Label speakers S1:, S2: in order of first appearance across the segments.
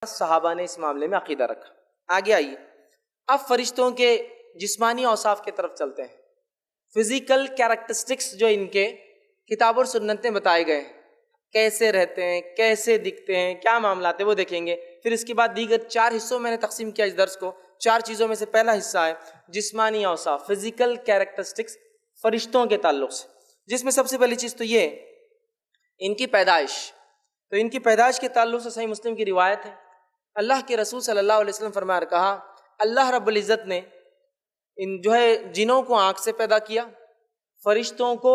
S1: صحابہ نے اس معاملے میں عقیدہ رکھا۔ آگے آئیے، اب فرشتوں کے جسمانی اوصاف کی طرف چلتے ہیں۔ فزیکل کیریکٹرسٹکس جو ان کے کتاب اور سنت میں بتائے گئے ہیں، کیسے رہتے ہیں، کیسے دکھتے ہیں، کیا معاملات ہیں، وہ دیکھیں گے۔ پھر اس کے بعد دیگر 4 حصوں میں نے تقسیم کیا اس درس کو۔ 4 چیزوں میں سے پہلا حصہ ہے جسمانی اوصاف، فزیکل کیریکٹرسٹکس فرشتوں کے تعلق سے، جس میں سب سے پہلی چیز تو یہ ان کی پیدائش۔ تو ان کی پیدائش کے تعلق سے صحیح مسلم کی روایت ہے، اللہ کے رسول صلی اللہ علیہ وسلم فرمایا کہا، اللہ رب العزت نے ان جنوں کو آنکھ سے پیدا کیا، فرشتوں کو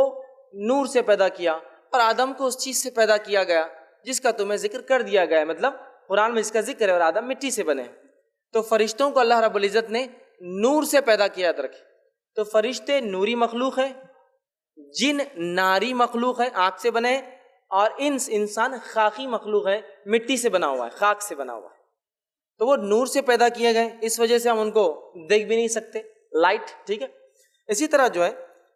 S1: نور سے پیدا کیا، اور آدم کو اس چیز سے پیدا کیا گیا جس کا تمہیں ذکر کر دیا گیا ہے، مطلب قرآن میں اس کا ذکر ہے، اور آدم مٹی سے بنے۔ تو فرشتوں کو اللہ رب العزت نے نور سے پیدا کیا، یاد رکھیں۔ تو فرشتے نوری مخلوق ہے، جن ناری مخلوق ہے، آنکھ سے بنے، اور انسان خاکی مخلوق ہے، مٹی سے بنا ہوا ہے، خاک سے بنا ہوا ہے۔ تو وہ نور سے پیدا کیے گئے، اس وجہ سے ہم ان کو دیکھ بھی نہیں سکتے، لائٹ، ٹھیک ہے۔ اسی طرح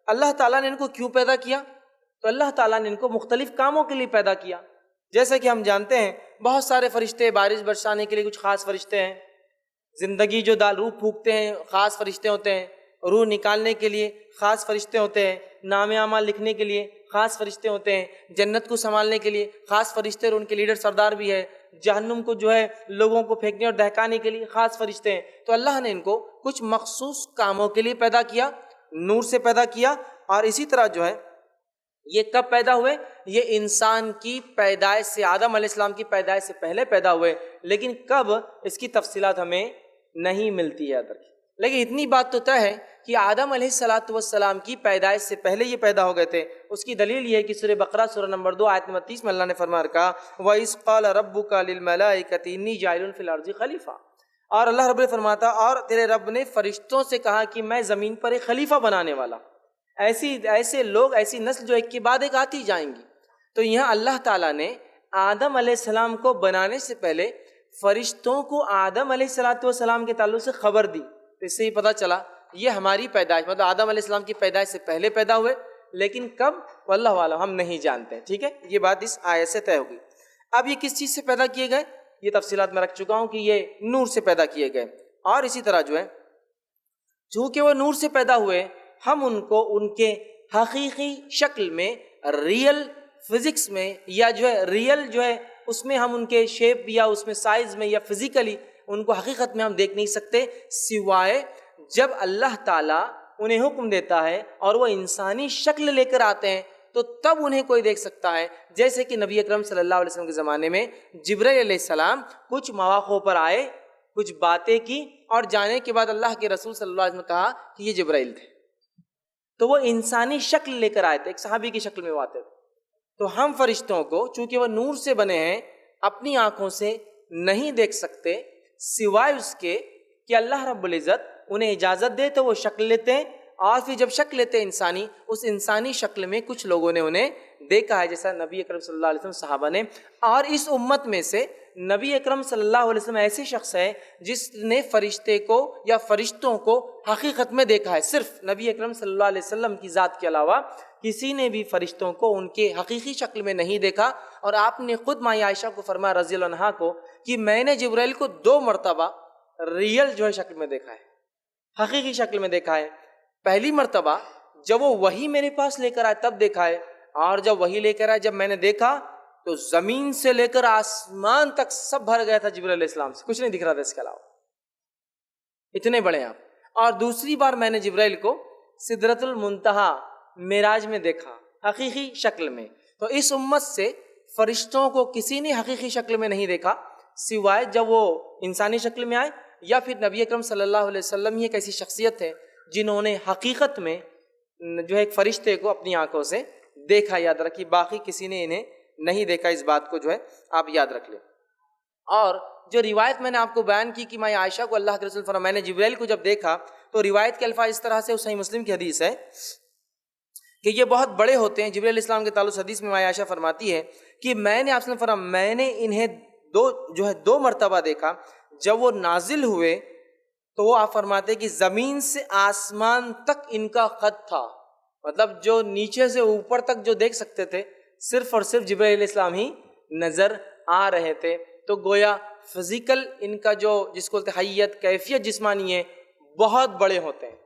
S1: اللہ تعالیٰ نے ان کو کیوں پیدا کیا؟ تو اللہ تعالیٰ نے ان کو مختلف کاموں کے لیے پیدا کیا۔ جیسا کہ ہم جانتے ہیں بہت سارے فرشتے، بارش برسانے کے لیے کچھ خاص فرشتے ہیں، زندگی جو روح پھونکتے ہیں خاص فرشتے ہوتے ہیں، روح نکالنے کے لیے خاص فرشتے ہوتے ہیں، نام اعمال لکھنے کے لیے خاص فرشتے ہوتے ہیں، جنت کو سنبھالنے کے لیے خاص فرشتے، اور ان کے لیڈر سردار بھی ہے، جہنم کو لوگوں کو پھینکنے اور دہکانے کے لیے خاص فرشتے ہیں۔ تو اللہ نے ان کو کچھ مخصوص کاموں کے لیے پیدا کیا، نور سے پیدا کیا۔ اور اسی طرح یہ کب پیدا ہوئے؟ یہ انسان کی پیدائش سے، آدم علیہ السلام کی پیدائش سے پہلے پیدا ہوئے، لیکن کب اس کی تفصیلات ہمیں نہیں ملتی ہے۔ لیکن اتنی بات تو طے ہے کہ آدم علیہ السلام کی پیدائش سے پہلے یہ پیدا ہو گئے تھے۔ اس کی دلیل یہ ہے کہ سورہ بقرہ سورہ نمبر 2 آیت نمبر 30 میں اللہ نے فرمایا کہا، وَإِذْ قَالَ رَبُّكَ لِلْمَلَائِكَةِ إِنِّي جَاعِلٌ فِي الْأَرْضِ خَلِيفَةً، اور اللہ رب العزت فرماتا، اور تیرے رب نے فرشتوں سے کہا کہ میں زمین پر ایک خلیفہ بنانے والا، ایسے لوگ، ایسی نسل جو ایک کے بعد ایک آتی جائیں گی۔ تو یہاں اللہ تعالیٰ نے آدم علیہ السلام کو بنانے سے پہلے فرشتوں کو آدم علیہ السلام کے تعلق سے خبر دی۔ تو اس سے ہی پتہ چلا یہ ہماری پیدائش، مطلب آدم علیہ السلام کی پیدائش سے پہلے پیدا ہوئے، لیکن کب واللہ عالم ہم نہیں جانتے، ٹھیک ہے۔ یہ بات اس آیت سے طے ہوگی۔ اب یہ کس چیز سے پیدا کیے گئے، یہ تفصیلات میں رکھ چکا ہوں کہ یہ نور سے پیدا کیے گئے۔ اور اسی طرح چونکہ وہ نور سے پیدا ہوئے، ہم ان کو ان کے حقیقی شکل میں، ریئل فزکس میں، یا ریئل اس میں ہم ان کے شیپ یا اس میں سائز میں یا فزیکلی ان کو حقیقت میں ہم دیکھ نہیں سکتے، سوائے جب اللہ تعالیٰ انہیں حکم دیتا ہے اور وہ انسانی شکل لے کر آتے ہیں، تو تب انہیں کوئی دیکھ سکتا ہے۔ جیسے کہ نبی اکرم صلی اللہ علیہ وسلم کے زمانے میں جبرائیل علیہ السلام کچھ مواقع پر آئے، کچھ باتیں کی، اور جانے کے بعد اللہ کے رسول صلی اللہ علیہ وسلم نے کہا کہ یہ جبرائیل تھے۔ تو وہ انسانی شکل لے کر آئے تھے، ایک صحابی کی شکل میں وہ آتے تھے۔ تو ہم فرشتوں کو چونکہ وہ نور سے بنے ہیں، اپنی آنکھوں سے نہیں دیکھ سکتے، سوائے اس کے کہ اللہ رب العزت انہیں اجازت دے تو وہ شکل لیتے ہیں، اور پھر جب شکل لیتے ہیں انسانی، اس انسانی شکل میں کچھ لوگوں نے انہیں دیکھا ہے، جیسا نبی اکرم صلی اللہ علیہ وسلم، صحابہ نے۔ اور اس امت میں سے نبی اکرم صلی اللہ علیہ وسلم ایسے شخص ہے جس نے فرشتے کو یا فرشتوں کو حقیقت میں دیکھا ہے۔ صرف نبی اکرم صلی اللہ علیہ وسلم کی ذات کے علاوہ کسی نے بھی فرشتوں کو ان کے حقیقی شکل میں نہیں دیکھا۔ اور آپ نے خود ماں عائشہ کو فرمایا رضی اللہ عنہا کو کہ میں نے جبرائیل کو 2 مرتبہ ریئل شکل میں دیکھا ہے، حقیقی شکل میں دیکھا ہے۔ پہلی مرتبہ جب وہ وحی میرے پاس لے کر آئے تب دیکھا ہے، اور جب وحی لے کر آئے جب میں نے دیکھا تو زمین سے لے کر آسمان تک سب بھر گیا تھا جبرائیل علیہ السلام سے، کچھ نہیں دکھ رہا تھا اس کے علاوہ، اتنے بڑے آپ۔ اور دوسری بار میں نے جبرائیل کو سدرۃ المنتہا معراج میں دیکھا، حقیقی شکل میں۔ تو اس امت سے فرشتوں کو کسی نے حقیقی شکل میں نہیں دیکھا، سوائے جب وہ انسانی شکل میں آئے، یا پھر نبی اکرم صلی اللہ علیہ وسلم ہی ایک ایسی شخصیت ہے جنہوں نے حقیقت میں ایک فرشتے کو اپنی آنکھوں سے دیکھا۔ یاد رکھیے، باقی کسی نے انہیں نہیں دیکھا، اس بات کو آپ یاد رکھ لیں۔ اور جو روایت میں نے آپ کو بیان کی کہ میں عائشہ کو اللہ کے رسول فرمایا میں نے جبرائیل کو جب دیکھا، تو روایت کے الفاظ اس طرح سے، صحیح مسلم کی حدیث ہے کہ یہ بہت بڑے ہوتے ہیں۔ جبرائیل علیہ السلام کے تعلق حدیث میں عائشہ فرماتی ہے کہ میں نے آپ سے فرمایا میں نے انہیں 2 مرتبہ دیکھا۔ جب وہ نازل ہوئے تو وہ آپ فرماتے کہ زمین سے آسمان تک ان کا خط تھا، مطلب جو نیچے سے اوپر تک جو دیکھ سکتے تھے صرف اور صرف جبرائیل علیہ السلام ہی نظر آ رہے تھے۔ تو گویا فزیکل ان کا جو جس کو بولتے ہیں حیت، کیفیت جسمانی ہے، بہت بڑے ہوتے ہیں،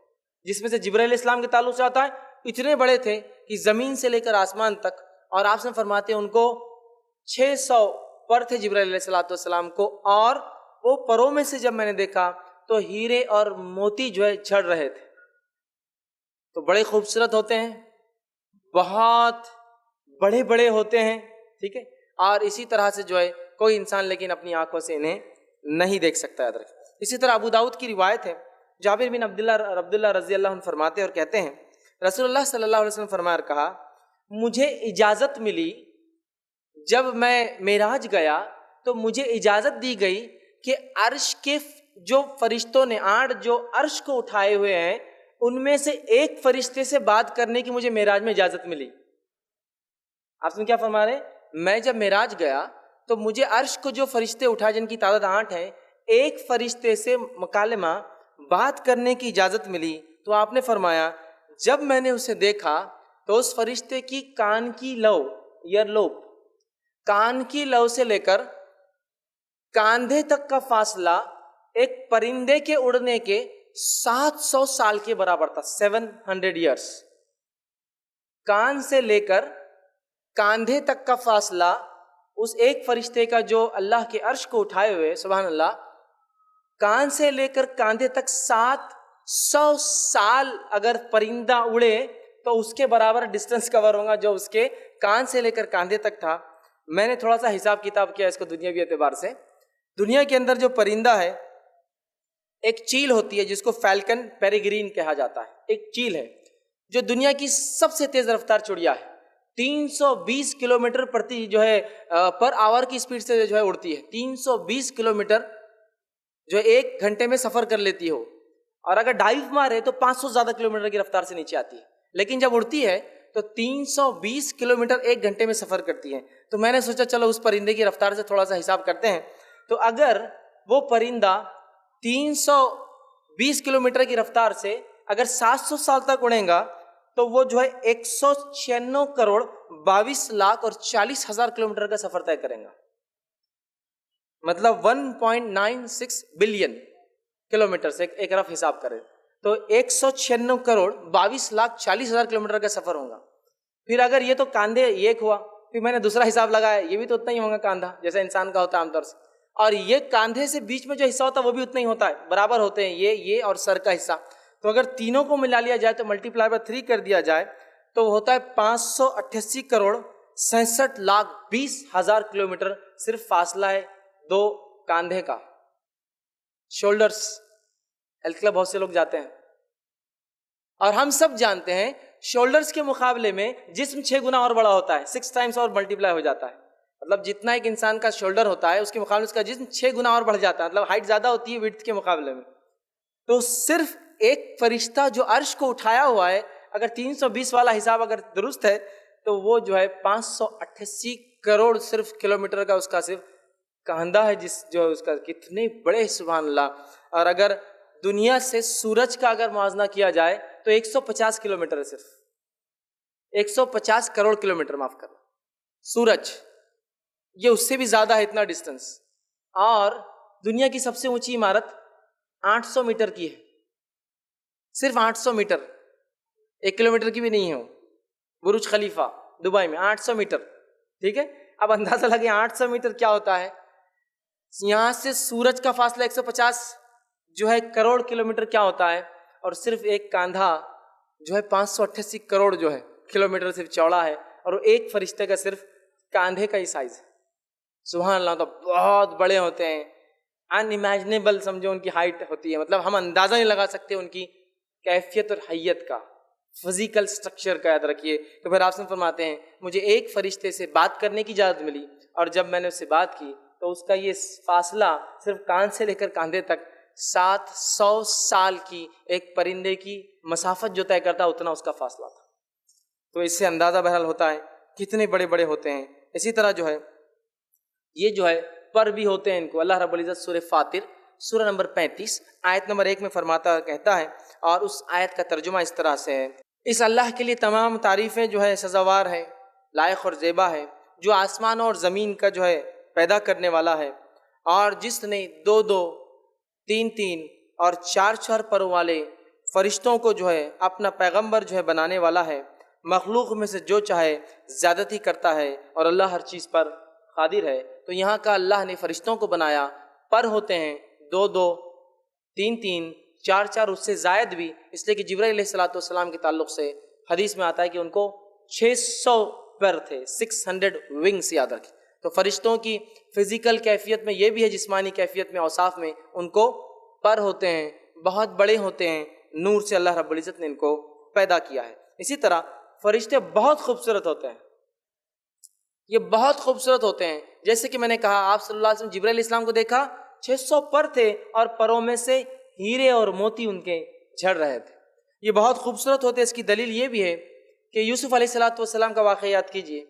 S1: جس میں سے جبرائیل علیہ السلام کے تعلق سے آتا ہے اتنے بڑے تھے کہ زمین سے لے کر آسمان تک، اور آپ سے فرماتے ہیں ان کو 600 پر تھے جبرائیل علیہ السلام کو، اور وہ پروں میں سے جب میں نے دیکھا تو ہیرے اور موتی جو ہے جھڑ رہے تھے. تو بڑے خوبصورت ہوتے ہیں، بہت بڑے بڑے ہوتے ہیں، ٹھیک ہے. اور اسی طرح سے جو ہے کوئی انسان لیکن اپنی آنکھوں سے انہیں نہیں دیکھ سکتا. یاد رکھیں. اسی طرح ابو داؤد کی روایت ہے، جابر بن عبداللہ رضی اللہ عنہ فرماتے ہیں اور کہتے ہیں رسول اللہ صلی اللہ علیہ وسلم فرمایا اور کہا مجھے اجازت ملی جب میں معراج گیا تو مجھے اجازت دی گئی کہ عرش کے جو فرشتوں نے 8 جو عرش کو اٹھائے ہوئے ہیں ان میں سے ایک فرشتے سے بات کرنے کی مجھے معراج میں اجازت ملی. آپ نے کیا فرما رہے ہیں؟ میں جب معراج گیا تو مجھے عرش کو جو فرشتے اٹھائے جن کی تعداد 8 ہیں، ایک فرشتے سے مکالمہ بات کرنے کی اجازت ملی. تو آپ نے فرمایا جب میں نے اسے دیکھا تو اس فرشتے کی کان کی لو، ایئر لوب، کان کی لو سے لے کر کاندھے تک کا فاصلہ ایک پرندے کے اڑنے کے 700 سال کے برابر تھا. 700 ایئرس. کان سے لے کر کاندھے تک کا فاصلہ اس ایک فرشتے کا جو اللہ کے عرش کو اٹھائے ہوئے، سبحان اللہ، کان سے لے کر کاندھے تک 700 سال اگر پرندہ اڑے تو اس کے برابر ڈسٹنس کور ہوگا جو اس کے کان سے لے کر کاندھے تک تھا. میں نے تھوڑا سا حساب کتاب کیا اس کو دنیاوی اعتبار سے. دنیا کے اندر جو پرندہ ہے، ایک چیل ہوتی ہے جس کو فیلکن پیریگرین کہا جاتا ہے، ایک چیل ہے جو دنیا کی سب سے تیز رفتار چڑیا ہے. 320 کلومیٹر پر آور کی اسپیڈ سے جو ہے اڑتی ہے. 320 کلومیٹر جو 1 گھنٹے میں سفر کر لیتی ہو، اور اگر ڈائیو مارے تو 500 زیادہ کلومیٹر کی رفتار سے نیچے آتی ہے. لیکن جب اڑتی ہے تو 320 کلومیٹر 1 گھنٹے میں سفر کرتی ہے. تو میں نے سوچا چلو اس پرندے کی رفتار سے تھوڑا سا حساب کرتے ہیں. تو اگر وہ پرندہ 320 کلومیٹر کی رفتار سے اگر 700 سال تک اڑے گا تو وہ جو ہے 196 کروڑ 22 لاکھ اور 40 ہزار کلومیٹر کا سفر طے کریں گا. مطلب 1.96 بلین کلومیٹر سے ایک رف حساب کریں تو 196 کروڑ 22 لاکھ 40 ہزار کلومیٹر کا سفر ہوگا. پھر اگر یہ تو کاندھے ایک ہوا، پھر میں نے دوسرا حساب لگایا، یہ بھی تو اتنا ہی ہوگا کاندھا جیسا انسان کا ہوتا ہے عام طور سے، اور یہ کاندھے سے بیچ میں جو حصہ ہوتا ہے وہ بھی اتنا ہی ہوتا ہے، برابر ہوتے ہیں یہ اور سر کا حصہ. تو اگر تینوں کو ملا لیا جائے تو ملٹیپلائی بائی 3 کر دیا جائے تو ہوتا ہے 588 کروڑ 66 لاکھ 20 ہزار کلومیٹر صرف فاصلہ ہے 2 کاندھے کا. شولڈرز ہیلتھ کلب بہت سے لوگ جاتے ہیں اور ہم سب جانتے ہیں شولڈرز کے مقابلے میں جسم 6 گنا اور بڑا ہوتا ہے، 6 ٹائمز اور ملٹیپلائی ہو جاتا ہے. مطلب جتنا ایک انسان کا شولڈر ہوتا ہے اس کے مقابلے اس کا جسم 6 گنا اور بڑھ جاتا ہے، مطلب ہائٹ زیادہ ہوتی ہے وڈتھ کے مقابلے میں. تو صرف ایک فرشتہ جو عرش کو اٹھایا ہوا ہے، اگر 320 والا حساب اگر درست ہے تو وہ جو ہے 588 کروڑ صرف کلومیٹر کا اس کا صرف کاندھا ہے، جس جو اس کا کتنے بڑے، سبحان اللہ. اور اگر دنیا سے سورج کا اگر موازنہ کیا جائے تو 150 کلومیٹر ہے، صرف 150 کروڑ کلومیٹر، معاف کرنا، سورج یہ اس سے بھی زیادہ ہے اتنا ڈسٹنس. اور دنیا کی سب سے اونچی عمارت 800 میٹر کی ہے، صرف 800 میٹر، 1 کلومیٹر کی بھی نہیں ہے وہ. برج خلیفہ دبئی میں 800 میٹر، ٹھیک ہے. اب اندازہ لگے 800 میٹر کیا ہوتا ہے. یہاں سے سورج کا فاصلہ 150 جو ہے کروڑ کلومیٹر کیا ہوتا ہے، اور صرف ایک کاندھا جو ہے 588 کروڑ جو ہے کلومیٹر صرف چوڑا ہے، اور وہ ایک فرشتے کا صرف کاندھے کا ہی سائز ہے. سبحان اللہ. تو بہت بڑے ہوتے ہیں، ان امیجنیبل سمجھو ان کی ہائٹ ہوتی ہے، مطلب ہم اندازہ نہیں لگا سکتے ان کی کیفیت اور حیت کا، فزیکل سٹرکچر کا. یاد رکھیے. تو پھر آپ سے فرماتے ہیں مجھے ایک فرشتے سے بات کرنے کی اجازت ملی، اور جب میں نے اس سے بات کی تو اس کا یہ فاصلہ صرف کان سے لے کر کاندھے تک 700 سال کی ایک پرندے کی مسافت جو طے کرتا اتنا اس کا فاصلہ تھا. تو اس سے اندازہ بہرحال ہوتا ہے کتنے بڑے بڑے ہوتے ہیں. اسی طرح جو ہے یہ جو ہے پر بھی ہوتے ہیں ان کو. اللہ رب العزت سورہ فاطر سورہ نمبر 35 آیت نمبر 1 میں فرماتا کہتا ہے، اور اس آیت کا ترجمہ اس طرح سے ہے: اس اللہ کے لیے تمام تعریفیں جو ہے سزاوار ہے، لائق اور زیبا ہے، جو آسمان اور زمین کا جو ہے پیدا کرنے والا ہے، اور جس نے 2 3 اور 4 پروں والے فرشتوں کو جو ہے اپنا پیغمبر جو ہے بنانے والا ہے، مخلوق میں سے جو چاہے زیادتی کرتا ہے اور اللہ ہر چیز پر قادر ہے۔ تو یہاں کا اللہ نے فرشتوں کو بنایا، پر ہوتے ہیں 2 3 4 اس سے زائد بھی، اس لیے کہ جبرائیل علیہ الصلوۃ والسلام کے تعلق سے حدیث میں آتا ہے کہ ان کو 600 پر تھے، 600 ونگس یاد رکھیں۔ تو فرشتوں کی فزیکل کیفیت میں یہ بھی ہے، جسمانی کیفیت میں، اوصاف میں ان کو پر ہوتے ہیں، بہت بڑے ہوتے ہیں، نور سے اللہ رب العزت نے ان کو پیدا کیا ہے۔ اسی طرح فرشتے بہت خوبصورت ہوتے ہیں، یہ بہت خوبصورت ہوتے ہیں۔ جیسے کہ میں نے کہا، آپ صلی اللہ علیہ وسلم جبرائیل علیہ السلام کو دیکھا، 600 پر تھے اور پروں میں سے ہیرے اور موتی ان کے جھڑ رہے تھے۔ یہ بہت خوبصورت ہوتے ہیں۔ اس کی دلیل یہ بھی ہے کہ یوسف علیہ الصلوۃ والسلام کا واقعہ یاد کیجئے،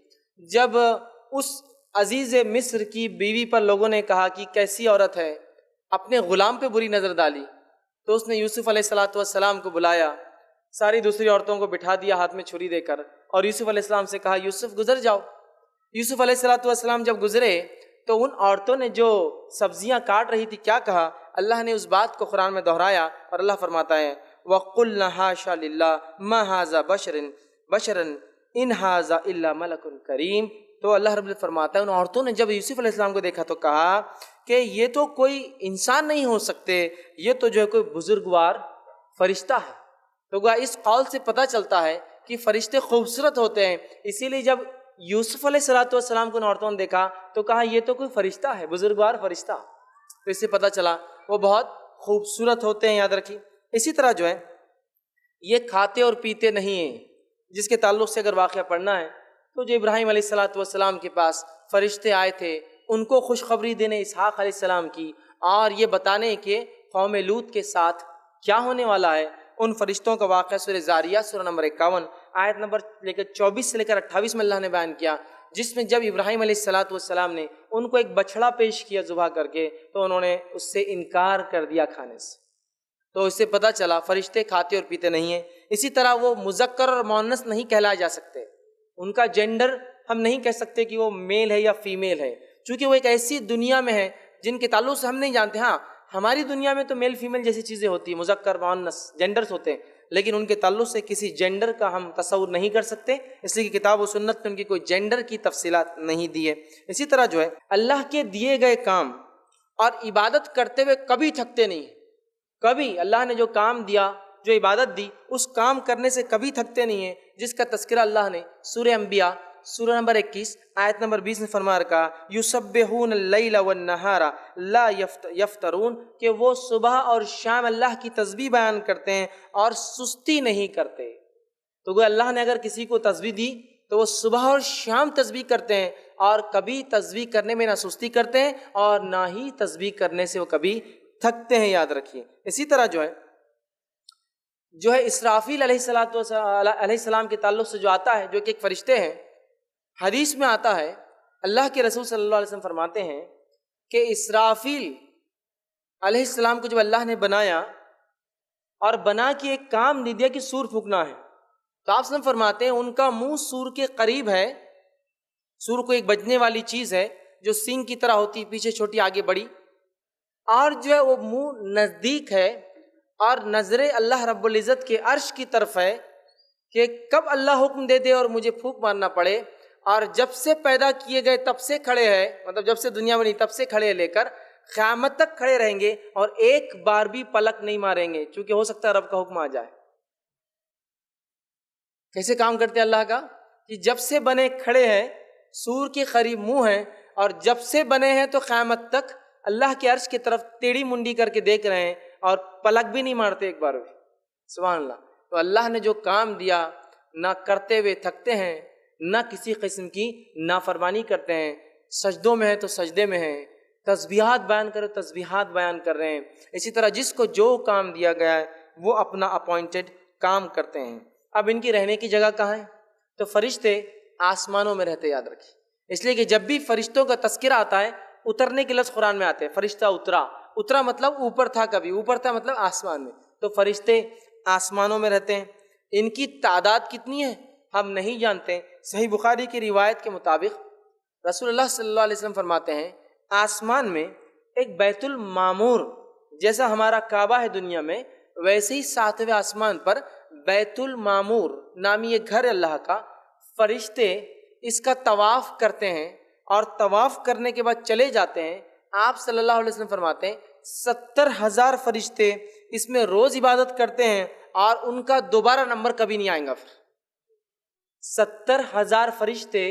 S1: جب اس عزیز مصر کی بیوی پر لوگوں نے کہا کہ کیسی عورت ہے، اپنے غلام پہ بری نظر ڈالی، تو اس نے یوسف علیہ الصلوۃ والسلام کو بلایا، ساری دوسری عورتوں کو بٹھا دیا ہاتھ میں چھری دے کر، اور یوسف علیہ السلام سے کہا یوسف گزر جاؤ۔ یوسف علیہ الصلوۃ والسلام جب گزرے تو ان عورتوں نے جو سبزیاں کاٹ رہی تھی کیا کہا؟ اللہ نے اس بات کو قرآن میں دہرایا، اور اللہ فرماتا ہے وَقُلْنَا حَاشَا لِلَّهِ مَا هَٰذَا بَشَرًا إِنْ هَٰذَا إِلَّا مَلَكٌ کریم۔ تو اللہ رب العزت فرماتا ہے ان عورتوں نے جب یوسف علیہ السلام کو دیکھا تو کہا کہ یہ تو کوئی انسان نہیں ہو سکتے، یہ تو جو ہے کوئی بزرگوار فرشتہ ہے۔ تو اس قول سے پتہ چلتا ہے کہ فرشتے خوبصورت ہوتے ہیں، اسی لیے جب یوسف علیہ الصلوۃ والسلام کو ان عورتوں نے دیکھا تو کہا یہ تو کوئی فرشتہ ہے، بزرگوار فرشتہ۔ تو اس سے پتہ چلا وہ بہت خوبصورت ہوتے ہیں، یاد رکھیے۔ اسی طرح جو ہے یہ کھاتے اور پیتے نہیں ہیں، جس کے تعلق سے اگر واقعہ پڑھنا ہے تو جو ابراہیم علیہ الصلوۃ والسلام کے پاس فرشتے آئے تھے، ان کو خوشخبری دینے اسحاق علیہ السلام کی، اور یہ بتانے کہ قوم لوط کے ساتھ کیا ہونے والا ہے۔ ان فرشتوں کا واقعہ سورہ زاریات سورہ نمبر 51 آیت نمبر 24 سے لے کر 28 میں اللہ نے بیان کیا، جس میں جب ابراہیم علیہ الصلوۃ والسلام نے ان کو ایک بچڑا پیش کیا ذبح کر کے، تو انہوں نے اس سے انکار کر دیا کھانے سے۔ تو اس سے پتہ چلا فرشتے کھاتے اور پیتے نہیں ہیں۔ اسی طرح وہ مذکر اور مؤنث نہیں کہلائے جا سکتے، ان کا جینڈر ہم نہیں کہہ سکتے کہ وہ میل ہے یا فیمیل ہے، چونکہ وہ ایک ایسی دنیا میں ہے جن کے تعلق سے ہم نہیں جانتے۔ ہاں، ہماری دنیا میں تو میل فیمیل جیسی چیزیں ہوتی ہیں، مذکر مؤنث جینڈرز ہوتے ہیں، لیکن ان کے تعلق سے کسی جینڈر کا ہم تصور نہیں کر سکتے، اس لیے کہ کتاب و سنت میں ان کی کوئی جینڈر کی تفصیلات نہیں دی ہے۔ اسی طرح جو ہے اللہ کے دیے گئے کام اور عبادت کرتے ہوئے کبھی تھکتے نہیں، کبھی اللہ نے جو کام دیا، جو عبادت دی، اس کام کرنے سے کبھی تھکتے نہیں ہیں، جس کا تذکرہ اللہ نے سورہ انبیاء سورہ نمبر 21 آیت نمبر 20 میں فرما رکھا، یسبحون اللیل والنہار لا یفترون، کہ وہ صبح اور شام اللہ کی تسبیح بیان کرتے ہیں اور سستی نہیں کرتے۔ تو اللہ نے اگر کسی کو تسبیح دی تو وہ صبح اور شام تسبیح کرتے ہیں، اور کبھی تسبیح کرنے میں نہ سستی کرتے ہیں اور نہ ہی تسبیح کرنے سے وہ کبھی تھکتے ہیں، یاد رکھیے۔ اسی طرح جو ہے اسرافیل علیہ السلام کے تعلق سے جو آتا ہے، جو کہ ایک فرشتے ہیں، حدیث میں آتا ہے اللہ کے رسول صلی اللہ علیہ وسلم فرماتے ہیں کہ اسرافیل علیہ السلام کو جب اللہ نے بنایا اور بنا کے ایک کام دے دیا کہ سور پھونکنا ہے، تو آپ وسلم فرماتے ہیں ان کا منہ سور کے قریب ہے۔ سور کو ایک بجنے والی چیز ہے جو سینگ کی طرح ہوتی، پیچھے چھوٹی آگے بڑی، اور جو ہے وہ منہ نزدیک ہے، اور نظریں اللہ رب العزت کے عرش کی طرف ہے کہ کب اللہ حکم دے دے اور مجھے پھونک مارنا پڑے۔ اور جب سے پیدا کیے گئے تب سے کھڑے ہیں، مطلب جب سے دنیا بنی تب سے کھڑے لے کر قیامت تک کھڑے رہیں گے، اور ایک بار بھی پلک نہیں ماریں گے، چونکہ ہو سکتا ہے رب کا حکم آ جائے۔ کیسے کام کرتے اللہ کا؟ کہ جب سے بنے کھڑے ہیں، سور کے قریب منہ ہے، اور جب سے بنے ہیں تو قیامت تک اللہ کے عرش کی طرف ٹیڑھی منڈی کر کے دیکھ رہے ہیں، اور پلک بھی نہیں مارتے ایک بار بھی۔ سبحان اللہ۔ تو اللہ نے جو کام دیا، نہ کرتے ہوئے تھکتے ہیں، نہ کسی قسم کی نافرمانی کرتے ہیں، سجدوں میں ہے تو سجدے میں ہیں، تسبیحات بیان کرو تسبیحات بیان کر رہے ہیں۔ اسی طرح جس کو جو کام دیا گیا ہے وہ اپنا اپوائنٹڈ کام کرتے ہیں۔ اب ان کی رہنے کی جگہ کہاں ہے؟ تو فرشتے آسمانوں میں رہتے، یاد رکھیں، اس لیے کہ جب بھی فرشتوں کا تذکرہ آتا ہے، اترنے کے لفظ قرآن میں آتے ہیں، فرشتہ اترا مطلب اوپر تھا، کبھی اوپر تھا مطلب آسمان میں۔ تو فرشتے آسمانوں میں رہتے ہیں۔ ان کی تعداد کتنی ہے ہم نہیں جانتے۔ صحیح بخاری کی روایت کے مطابق رسول اللہ صلی اللہ علیہ وسلم فرماتے ہیں آسمان میں ایک بیت المعمور جیسا ہمارا کعبہ ہے دنیا میں، ویسے ہی 7ویں آسمان پر بیت المعمور نامی یہ گھر اللہ کا، فرشتے اس کا طواف کرتے ہیں اور طواف کرنے کے بعد چلے جاتے ہیں۔ آپ صلی اللہ علیہ وسلم فرماتے ہیں 70,000 فرشتے اس میں روز عبادت کرتے ہیں اور ان کا دوبارہ نمبر کبھی نہیں آئے گا۔ پھر 70,000 فرشتے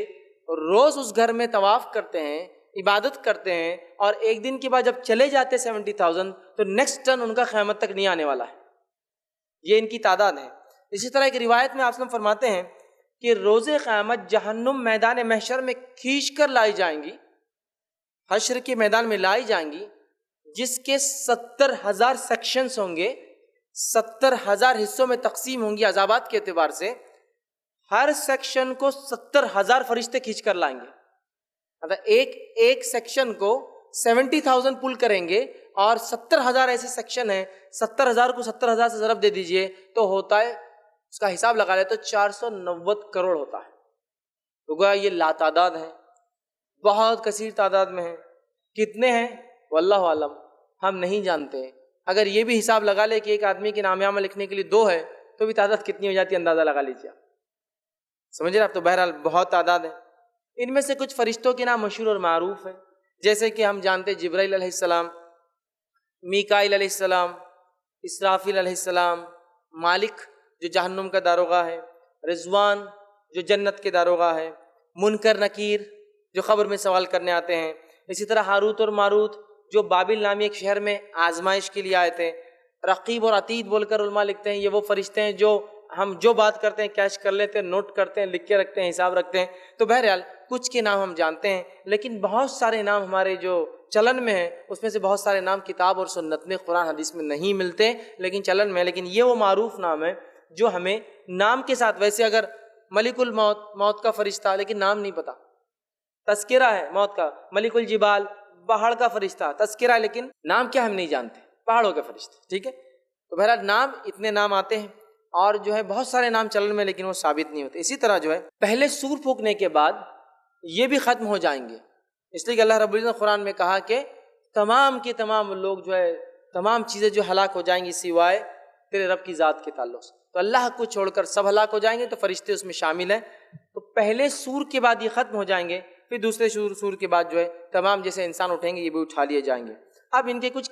S1: روز اس گھر میں طواف کرتے ہیں، عبادت کرتے ہیں، اور ایک دن کے بعد جب چلے جاتے 70,000 تو نیکسٹ ٹرن ان کا قیامت تک نہیں آنے والا ہے۔ یہ ان کی تعداد ہے۔ اسی طرح ایک روایت میں آپ صلی اللہ علیہ وسلم فرماتے ہیں کہ روز قیامت جہنم میدان محشر میں کھینچ کر لائی جائیں گی، حشر کے میدان میں لائی جائیں گی، جس کے 70,000 سیکشنز ہوں گے، 70,000 حصوں میں تقسیم ہوں گی عذابات کے اعتبار سے۔ ہر سیکشن کو 70,000 فرشتے کھینچ کر لائیں گے۔ مطلب ایک سیکشن کو 70,000 پل کریں گے اور 70,000 ایسے سیکشن ہیں، 70,000 کو 70,000 سے ضرب دے دیجئے تو ہوتا ہے، اس کا حساب لگا لے تو 490 کروڑ ہوتا ہے۔ تو گویا یہ لاتعداد ہیں، بہت کثیر تعداد میں ہیں۔ کتنے ہیں واللہ عالم، ہم نہیں جانتے۔ اگر یہ بھی حساب لگا لے کہ ایک آدمی کے نام عامہ لکھنے کے لیے 2 ہے تو بھی تعداد کتنی ہو جاتی ہے، اندازہ لگا لیجیے آپ۔ سمجھ رہے آپ؟ تو بہرحال بہت تعداد ہے۔ ان میں سے کچھ فرشتوں کے نام مشہور اور معروف ہیں، جیسے کہ ہم جانتے ہیں جبرائیل علیہ السلام، میکائیل علیہ السلام، اسرافیل علیہ السلام، مالک جو جہنم کا داروغہ ہے، رضوان جو جنت کے داروغہ ہے، منکر نکیر جو قبر میں سوال کرنے آتے ہیں، اسی طرح ہاروت اور ماروت جو بابل نامی ایک شہر میں آزمائش کے لیے آئے تھے، رقیب اور عتید بول کر علماء لکھتے ہیں یہ وہ فرشتے ہیں جو ہم جو بات کرتے ہیں کیش کر لیتے ہیں، نوٹ کرتے ہیں، لکھ کے رکھتے ہیں، حساب رکھتے ہیں۔ تو بہرحال کچھ کے نام ہم جانتے ہیں، لیکن بہت سارے نام ہمارے جو چلن میں ہیں اس میں سے بہت سارے نام کتاب اور سنت میں، قرآن حدیث میں نہیں ملتے لیکن چلن میں، لیکن یہ وہ معروف نام ہے جو ہمیں نام کے ساتھ، ویسے اگر ملک الموت، موت کا فرشتہ، لیکن نام نہیں پتا، تذکرہ ہے موت کا، ملک الجبال پہاڑ کا فرشتہ، تذکرہ ہے لیکن نام کیا ہم نہیں جانتے، پہاڑوں کے فرشتے، ٹھیک ہے۔ تو بہرحال نام اتنے نام آتے ہیں اور جو ہے بہت سارے نام چلن میں لیکن وہ ثابت نہیں ہوتے۔ اسی طرح جو ہے پہلے سور پھونکنے کے بعد یہ بھی ختم ہو جائیں گے، اس لیے کہ اللہ رب العزت نے قرآن میں کہا کہ تمام کے تمام لوگ جو ہے تمام چیزیں جو ہلاک ہو جائیں گی سوائے تیرے رب کی ذات کے تعلق سے، تو اللہ کو چھوڑ کر سب ہلاک ہو جائیں گے، تو فرشتے اس میں شامل ہیں۔ تو پہلے سور کے بعد یہ ختم ہو جائیں گے، پھر دوسرے سور کے بعد جو ہے تمام جیسے انسان اٹھیں گے یہ بھی اٹھا لیے جائیں گے۔ اب ان کے کچھ